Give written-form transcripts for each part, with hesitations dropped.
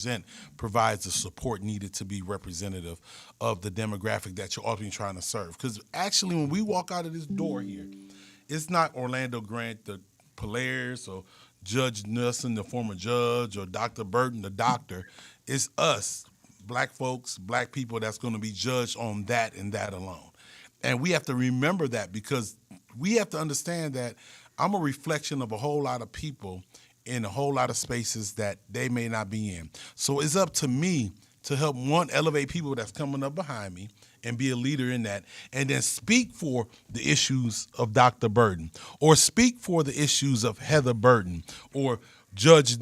present provides the support needed to be representative of the demographic that you're ultimately trying to serve. Because actually, when we walk out of this door here, it's not Orlando Grant, the Polaris, or Judge Nelson, the former judge, or Dr. Burton, the doctor. It's us, black folks, black people, that's going to be judged on that and that alone. And we have to remember that, because we have to understand that I'm a reflection of a whole lot of people in a whole lot of spaces that they may not be in. So it's up to me to help, one, elevate people that's coming up behind me and be a leader in that, and then speak for the issues of Dr. Burton, or speak for the issues of Heather Burton, or Judge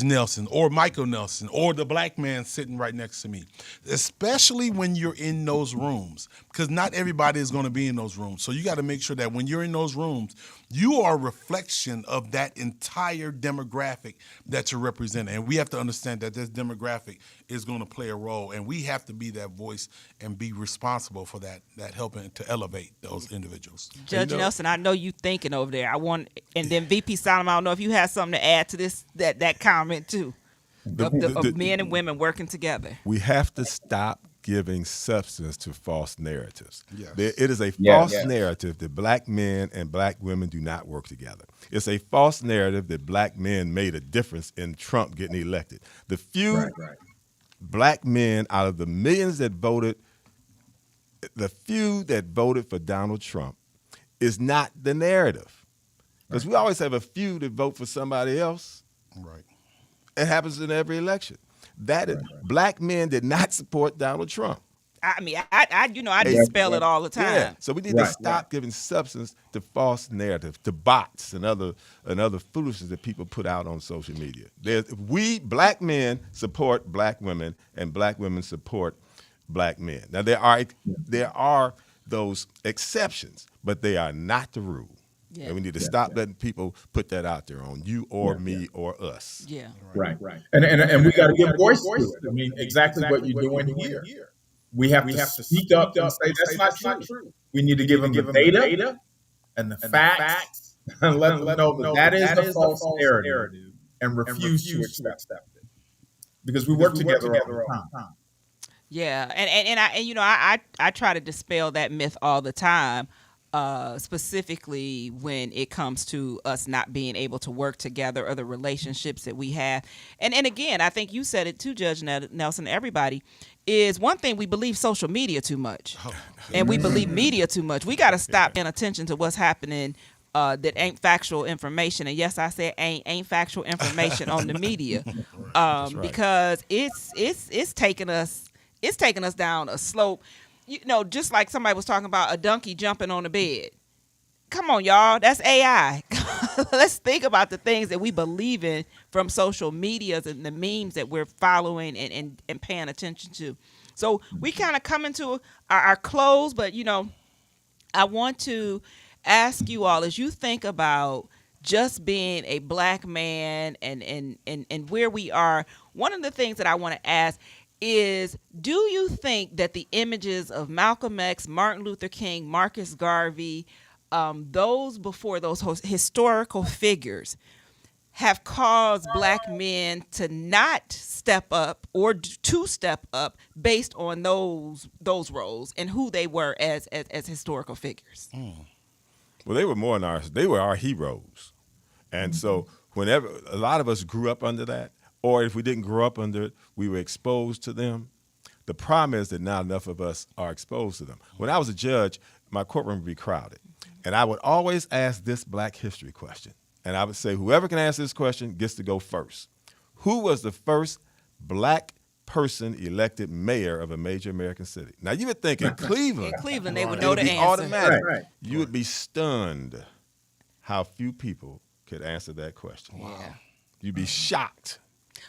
Nelson, or Michael Nelson, or the black man sitting right next to me, especially when you're in those rooms, because not everybody is going to be in those rooms. So you got to make sure that when you're in those rooms, you are a reflection of that entire demographic that you're representing. And we have to understand that this demographic is going to play a role, and we have to be that voice and be responsible for that helping to elevate those individuals. Judge Nelson, I know you thinking over there. And then VP Solomon, I don't know if you have something to add to this, that comment too, of men and women working together. We have to stop giving substance to false narratives. Yes. It is a false narrative that black men and black women do not work together. It's a false narrative that black men made a difference in Trump getting elected. The few black men out of the millions that voted, the few that voted for Donald Trump is not the narrative. Because we always have a few that vote for somebody else. Right. It happens in every election. That is, black men did not support Donald Trump. I mean, I dispel it all the time. Yeah. So we need to stop giving substance to false narrative, to bots and other foolishness that people put out on social media. We black men support black women, and black women support black men. Now there are those exceptions, but they are not the rule. Yeah. And we need to stop letting people put that out there on you or me or us. Yeah. Right. And we got to give voice to it. I mean, exactly what you're doing here. We have to speak up and say that's not true. We need to give them the data and the facts and let them know that is a false narrative and refuse to accept it. Because we work together all the time. Yeah, and I try to dispel that myth all the time. Specifically when it comes to us not being able to work together, or the relationships that we have. And again, I think you said it too, Judge Nelson, everybody, is one thing, we believe social media too much. And we believe media too much. We got to stop paying attention to what's happening that ain't factual information. And yes, I said ain't factual information on the media. Because it's taking us down a slope. Just like somebody was talking about a donkey jumping on the bed. Come on, y'all. That's AI. Let's think about the things that we believe in from social medias and the memes that we're following and paying attention to. So we kind of come into our close, but, I want to ask you all, as you think about just being a black man and where we are, one of the things that I want to ask is, do you think that the images of Malcolm X, Martin Luther King, Marcus Garvey, those historical figures have caused black men to not step up or to step up based on those roles and who they were as historical figures? Well, they were more than they were our heroes. And so whenever a lot of us grew up under that, or if we didn't grow up under it, we were exposed to them. The problem is that not enough of us are exposed to them. When I was a judge, my courtroom would be crowded. And I would always ask this black history question. And I would say, whoever can answer this question gets to go first. Who was the first black person elected mayor of a major American city? Now, you would think in Cleveland. In Cleveland, they would know the answer. Automatic. Right. You would be stunned how few people could answer that question. Wow. You'd be shocked.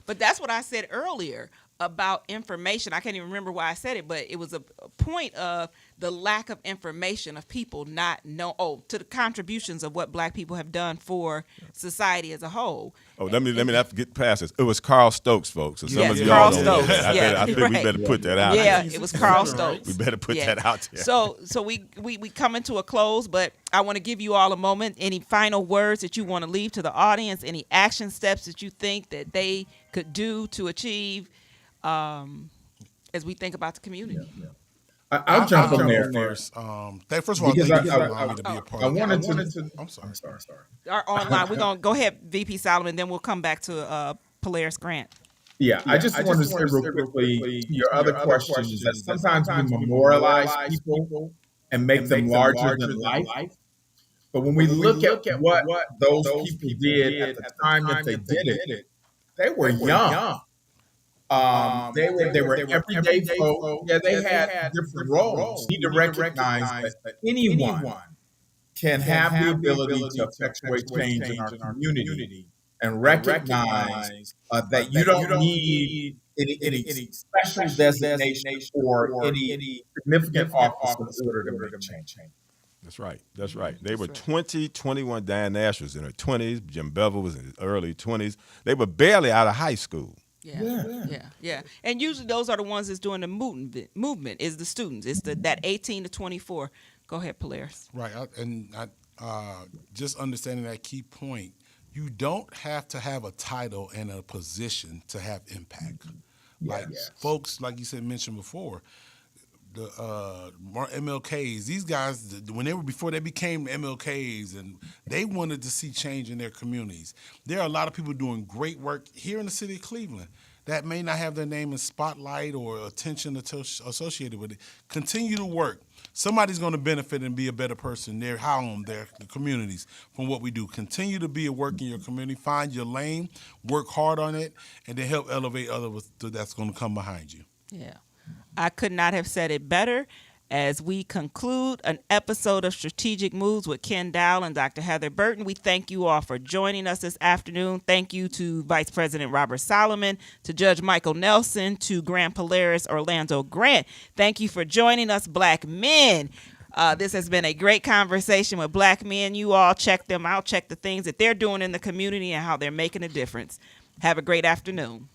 But that's what I said earlier about information. I can't even remember why I said it, but it was a point of the lack of information of people not know to the contributions of what black people have done for society as a whole. Let me not get past this. It was Carl Stokes, folks. So some of y'all Carl don't know Stokes. that. I think we better put that out there. Yeah, it was Carl Stokes. We better put that out there. So we come into a close, but I want to give you all a moment. Any final words that you want to leave to the audience? Any action steps that you think that they could do to achieve as we think about the community. I'll jump in there first. First of all, because thank you for allowing me to be a part I of it. wanted to. I'm sorry. Our online, we're going to go ahead, VP Solomon, then we'll come back to Polaris Grant. Yeah, I just wanted to say real quickly to your other questions that sometimes we memorialize people and make them larger than life. But when we look at what those people did at the time that they did it, they were young. They were everyday folk. Yeah, they had different roles. You need to recognize that anyone can have the ability to effectuate change in our community, and recognize that you don't need any special designation or any significant office in order to make change. That's right. That's right. They were 20, 21. Diane Nash was in her 20s. Jim Bevel was in his early 20s. They were barely out of high school. Yeah. And usually those are the ones that's doing the movement is the students. It's that 18 to 24. Go ahead, Polaris. Right. Just understanding that key point, you don't have to have a title and a position to have impact. Folks, like you said, mentioned before, the MLKs, these guys, before they became MLKs, and they wanted to see change in their communities. There are a lot of people doing great work here in the city of Cleveland that may not have their name in spotlight or attention associated with it. Continue to work. Somebody's going to benefit and be a better person, their home, the communities, from what we do. Continue to be a work in your community. Find your lane, work hard on it, and then help elevate others that's going to come behind you. Yeah. I could not have said it better. As we conclude an episode of Strategic Moves with Ken Dowell and Dr. Heather Burton, we thank you all for joining us this afternoon. Thank you to Vice President Robert Solomon, to Judge Michael Nelson, to Grand Polaris Orlando Grant. Thank you for joining us, Black men. This has been a great conversation with Black men. You all check them out, check the things that they're doing in the community and how they're making a difference. Have a great afternoon.